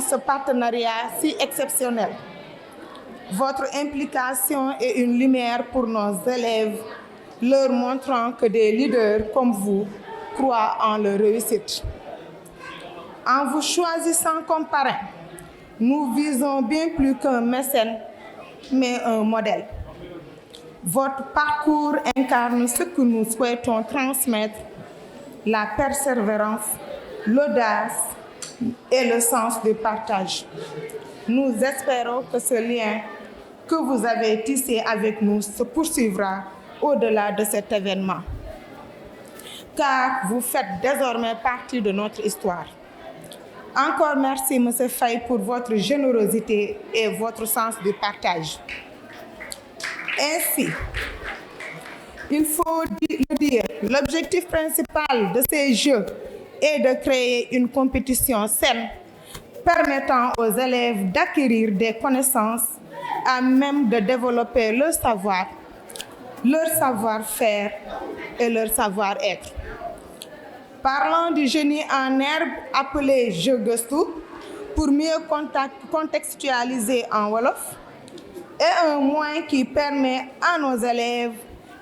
ce partenariat si exceptionnel. Votre implication est une lumière pour nos élèves, leur montrant que des leaders comme vous croient en leur réussite. En vous choisissant comme parrain, nous visons bien plus qu'un mécène, mais un modèle. Votre parcours incarne ce que nous souhaitons transmettre, la persévérance, l'audace et le sens du partage. Nous espérons que ce lien que vous avez tissé avec nous se poursuivra au-delà de cet événement, car vous faites désormais partie de notre histoire. Encore merci, M. Faye, pour votre générosité et votre sens du partage. Ainsi, il faut le dire, l'objectif principal de ces Jeux est de créer une compétition saine permettant aux élèves d'acquérir des connaissances à même de développer leur savoir, leur savoir-faire et leur savoir-être. Parlant du génie en herbe appelé Jeux Gëstu, pour mieux contextualiser en Wolof, est un moyen qui permet à nos élèves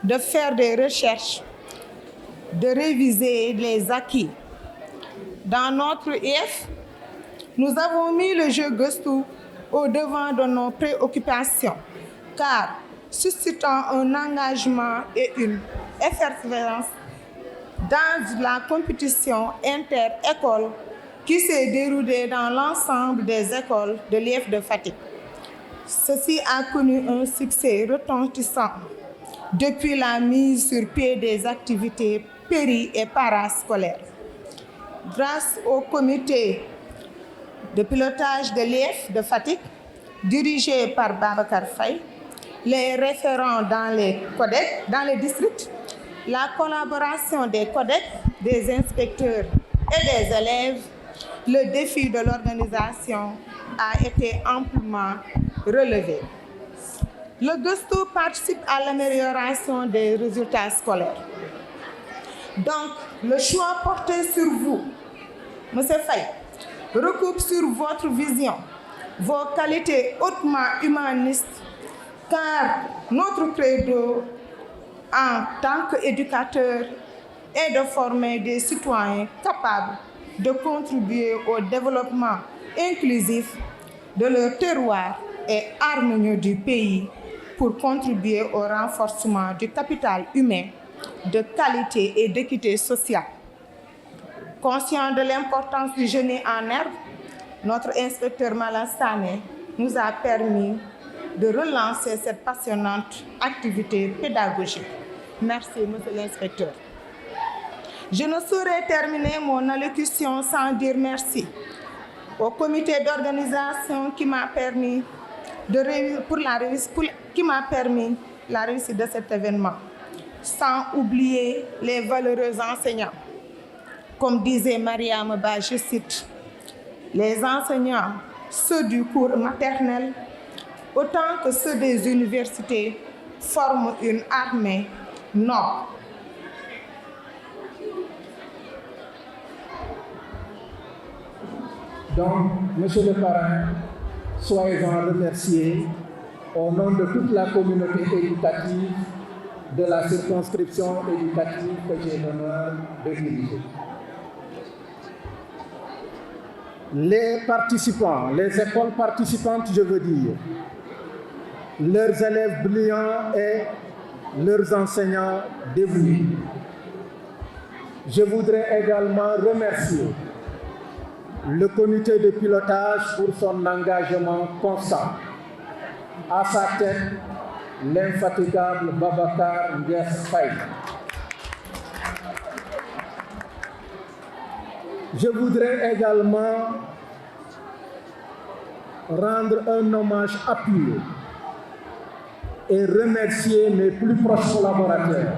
de faire des recherches, de réviser les acquis. Dans notre IF, nous avons mis le jeu Gëstu au devant de nos préoccupations, car suscitant un engagement et une effervescence dans la compétition inter-école qui s'est déroulée dans l'ensemble des écoles de l'IF de Fatick. Ceci a connu un succès retentissant depuis la mise sur pied des activités péri- et parascolaires. Grâce au comité de pilotage de l'IF de Fatick, dirigé par Babacar Faye, les référents dans les districts, la collaboration des codecs, des inspecteurs et des élèves, le défi de l'organisation a été amplement relevé. Le Gëstu participe à l'amélioration des résultats scolaires. Donc, le choix porté sur vous, M. Faye, recoupe sur votre vision, vos qualités hautement humanistes, car notre credo en tant qu'éducateur est de former des citoyens capables de contribuer au développement inclusif de leur terroir et harmonieux du pays pour contribuer au renforcement du capital humain de qualité et d'équité sociale. Conscient de l'importance du génie en herbe, notre inspecteur Malang Sané nous a permis de relancer cette passionnante activité pédagogique. Merci, monsieur l'inspecteur. Je ne saurais terminer mon allocution sans dire merci au comité d'organisation qui m'a permis la réussite de cet événement, sans oublier les valeureux enseignants. Comme disait Mariam Ba, je cite, les enseignants, ceux du cours maternel, autant que ceux des universités, forment une armée noble. Donc, monsieur le parrain, soyez-en remerciés au nom de toute la communauté éducative de la circonscription éducative que j'ai l'honneur de diriger. Les participants, les écoles participantes, je veux dire, leurs élèves brillants et leurs enseignants dévoués. Je voudrais également remercier le comité de pilotage pour son engagement constant. À sa tête, l'infatigable Babacar Faye. Je voudrais également rendre un hommage appuyé et remercier mes plus proches collaborateurs,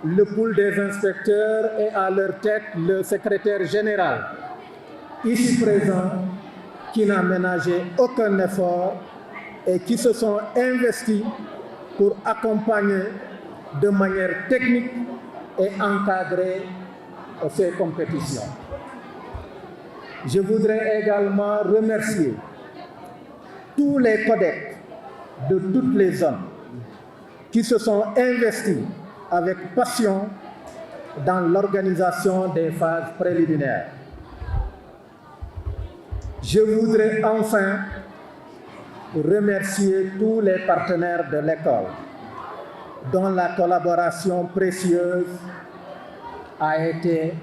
le pool des inspecteurs et à leur tête le secrétaire général, ici présent, qui n'a ménagé aucun effort et qui se sont investis pour accompagner de manière technique et encadrer ces compétitions. Je voudrais également remercier tous les codecs de toutes les zones qui se sont investis avec passion dans l'organisation des phases préliminaires. Je voudrais enfin remercier tous les partenaires de l'école dont la collaboration précieuse a été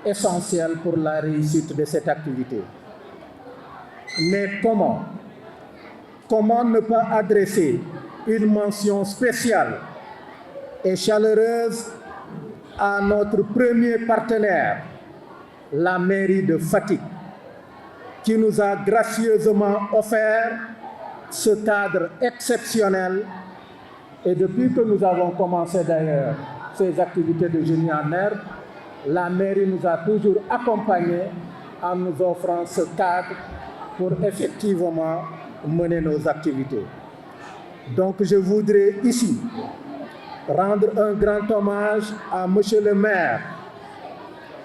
essentielle pour la réussite de cette activité. Mais comment ne pas adresser une mention spéciale et chaleureuse à notre premier partenaire, la mairie de Fatick, qui nous a gracieusement offert ce cadre exceptionnel. Et depuis que nous avons commencé d'ailleurs ces activités de génie en herbe, la mairie nous a toujours accompagnés en nous offrant ce cadre pour effectivement mener nos activités. Donc je voudrais ici rendre un grand hommage à Monsieur le maire,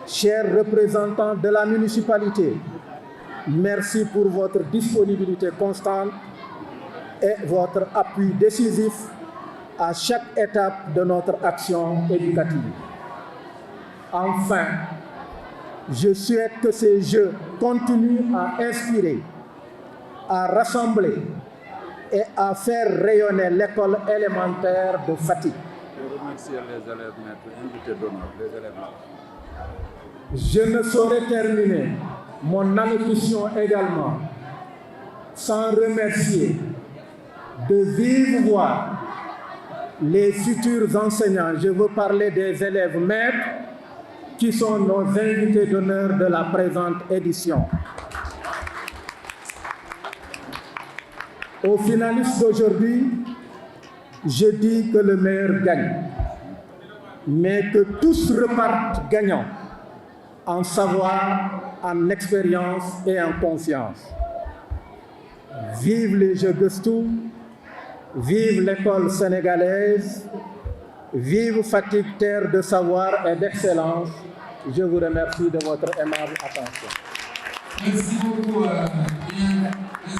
chers représentants de la municipalité. Merci pour votre disponibilité constante et votre appui décisif à chaque étape de notre action éducative. Enfin, je souhaite que ces Jeux continuent à inspirer, à rassembler et à faire rayonner l'école élémentaire de Fatick. Je remercie les élèves maîtres, invités d'honneur, les élèves maîtres. Je ne saurais terminer mon allocution également sans remercier de vive voix les futurs enseignants. Je veux parler des élèves maîtres qui sont nos invités d'honneur de la présente édition. Aux finalistes d'aujourd'hui, je dis que le meilleur gagne, mais que tous repartent gagnants en savoir, en expérience et en confiance. Vive les Jeux Gëstu, vive l'école sénégalaise, vive Fatick, terre de savoir et d'excellence. Je vous remercie de votre aimable attention. Merci beaucoup, bien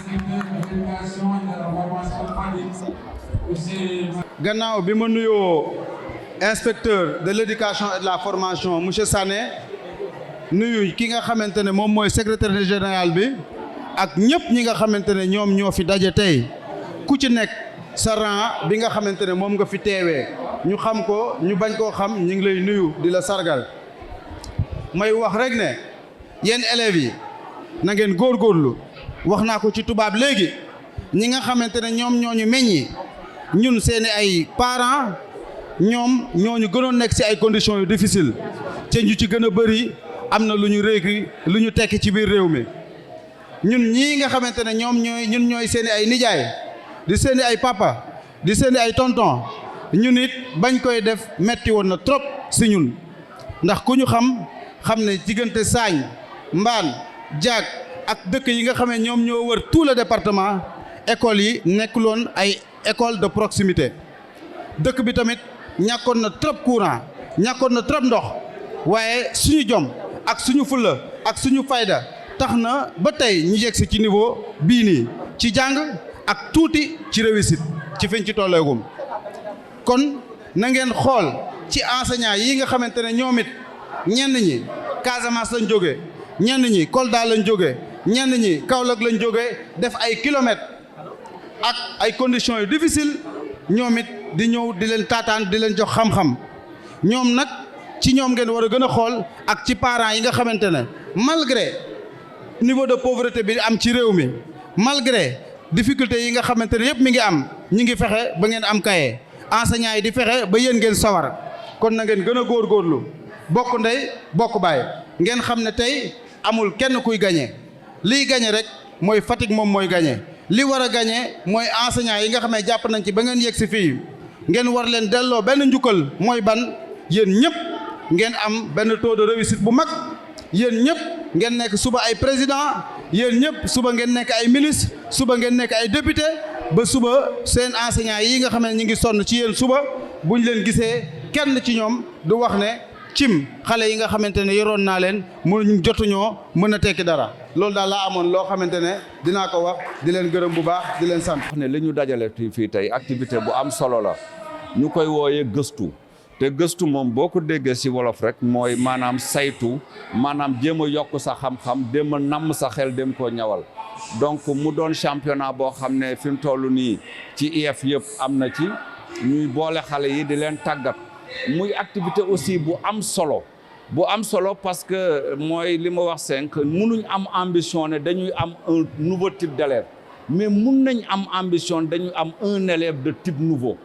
inspecteur de l'éducation et de la formation Fatick. Gannaaw bi ma nuyoo inspecteur de l'éducation et de la formation monsieur Sané nuyu ki nga xamante ne moom mooy secrétaire général bi ak ñëpp ñi nga xamante ne ñoom ñoo fi daje tey ku ci nekk sa rang bi nga xamante ne moom nga fi teewee ñu xam ko ñu bañ koo xam ñu ngi lay nuyu di la sargal may wax rek ne yéen élèves yi na ngeen góorgóorlu wax naa ko ci tubaab léegi ñi nga xamante ne ñoom ñoo ñu meññi ñun seeni ay parents ñoom ñoo ñu gënoon nekk ci ay conditions yu difficiles te ñu ci gën a bëri am na lu ñu réegi lu ñu tekki ci biir réew mi ñun ñii nga xamante ne ñun ñooy seeni ay nijaay di seeni ay papa di seeni ay tonton ñun it bañ koy def metti woon na trop ci ñun ndax ku ñu xam ne diggante Saañ Mbaan Jaag ak dëkk yi nga xam ne ñoom ñoo wër tout le département écoles yi nekkuloon ay école de proximité dëkk bi tamit ñàkkoon na trop courant ñàkkoon na trop ndox waaye suñu jom ak suñu fulla ak suñu fayda tax na ba tey ñu yegg si ci niveau bii nii ci jàng ak tuuti ci réussite ci fiñ ci tolleegum kon na ngeen xool ci enseignants yi nga xamante ne ñoom it ñenn ñi Casamance lañ jóge ñenn ñi Kolda lañ jóge ñenn ñi Kaolack lañ jóge def ay kilomètres ak ay conditions yu difficiles ñoom it di ñëw di leen taataan di leen jox xam-xam ñoom nag ci ñoom ngeen war a gën a xool ak ci parents yi nga xamante ne malgré niveau de pauvreté bi am ci réew mi malgré difficulté yi nga xamante ne yëpp mi ngi am ñi ngi fexe ba ngeen am kaye enseignants yi di fexe ba yéen ngeen sawar kon na ngeen gën a góorgóorlu bokk ndey bokk baay ngeen xam ne tey amul kenn kuy gañe liy gañe rek mooy Fatick moom mooy gañe li war a gañe mooy enseignants yi nga xam ne jàpp nañ ci ba ngeen yegg si fii ngeen war leen delloo benn njukkal mooy ban yéen ñëpp ngeen am benn taux de réussite bu mag yéen ñëpp ngeen nekk suba ay président yéen ñëpp suba ngeen nekk ay ministre suba ngeen nekk ay député ba suba seen enseignants yi nga xam ne ñu ngi sonn ci yéen suba buñ leen gisee kenn ci ñoom du wax ne cim xale yi nga xamante ne yoroon naa leen mu jotuñoo mën a tekki dara loolu daal laa amoon loo xamante ne dinaa ko wax di leen gërëm bu baax di leen sant. wax ne li ñu dajale fii tey activité bu am solo la ñu koy wooyee gëstu te gëstu moom boo ko déggee ci wolof rek mooy maanaam saytu maanaam jéem a yokk sa xam-xam jéem a namm sa xel dem koo ñawal donc mu doon championnat boo xam ne fi mu toll nii ci IEF yëpp am na ci ñuy boole xale yi di leen tàggat muy activité aussi bu am solo parce que mooy li ma wax sànq mënuñ am ambition ne dañuy am un nouveau type d'élève mais mun nañ am ambition dañuy am un élève de type nouveau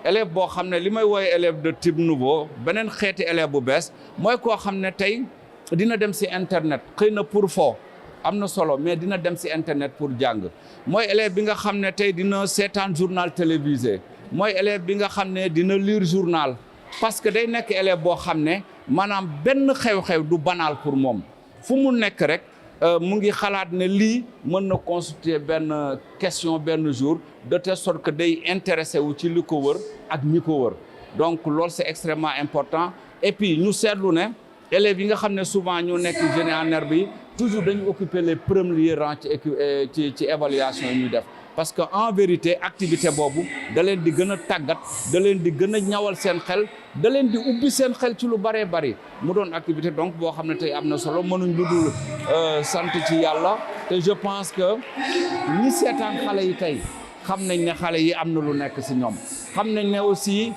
élève boo xam ne li may wooye élève de type nouveau beneen xeeti élève bu bees mooy koo xam ne tey dina dem ci internet xëy na pour fo am na solo mais dina dem ci internet pour jàng mooy élève bi nga xam ne tey dina seetaan journal télévisé mooy élève bi nga xam ne dina lire journal parce que day nekk élève boo xam ne maanaam benn xew-xew du banal pour moom fu mu nekk rek mu ngi xalaat ne lii mën na constituer benn question benn jour de telle sorte que day intéressé wu ci li ko wër ak ñi ko wër donc loolu c'est extrêmement important et puis ñu seetlu ne élèves yi nga xam ne souvent ñu nekk génie en herbe bi toujours dañu occuper les premiers rangs ci évaluation yi ñu def parce que en vérité activité boobu da leen di gën a tàggat da leen di gën a ñawal seen xel da leen di ubbi seen xel ci lu bëree bëri mu doon activité donc boo xam ne tey am na solo mënuñ lu dul sant ci yàlla te je pense que ñi seetaan xale yi tey xam nañ ne xale yi am na lu nekk si ñoom xam nañ ne aussi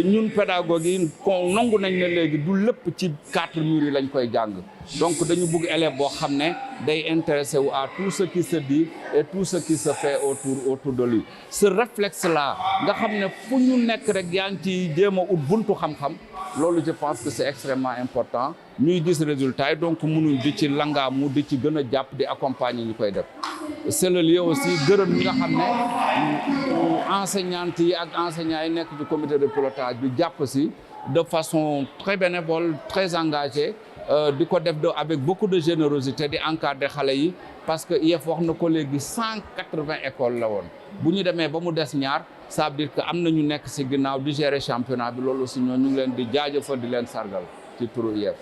ñun pédagogue yi kon nangu nañ ne léegi du lépp ci 4 murs yi lañ koy jàng donc dañu bëgg élève boo xam ne day intéressé wu à tout ce qui se dit et tout ce qui se fait autour de lui ce réflexe là nga xam ne fu ñu nekk rek yaa ngi ci jéem a ut buntu xam-xam loolu je pense que c'est extrêmement important ñuy gis résultat yi donc mënuñ di ci langaamu di ci gën a jàpp di accompagner ñu koy def c'est le lieu aussi gërëm ñi nga xam ne enseignantes yi ak enseignants yi nekk ci comité de pilotage bi jàpp si de façon très bénévole très engagée di ko def avec beaucoup de générosité di encadrer xale yi parce que IEF wax na ko léegi 180 écoles la woon bu ñu demee ba mu des ñaar ça veut dire que am na ñu nekk si ginnaaw di gérer championnat bi loolu aussi ñoo ñu ngi leen di jaajëfal di leen sargal ci turu IEF.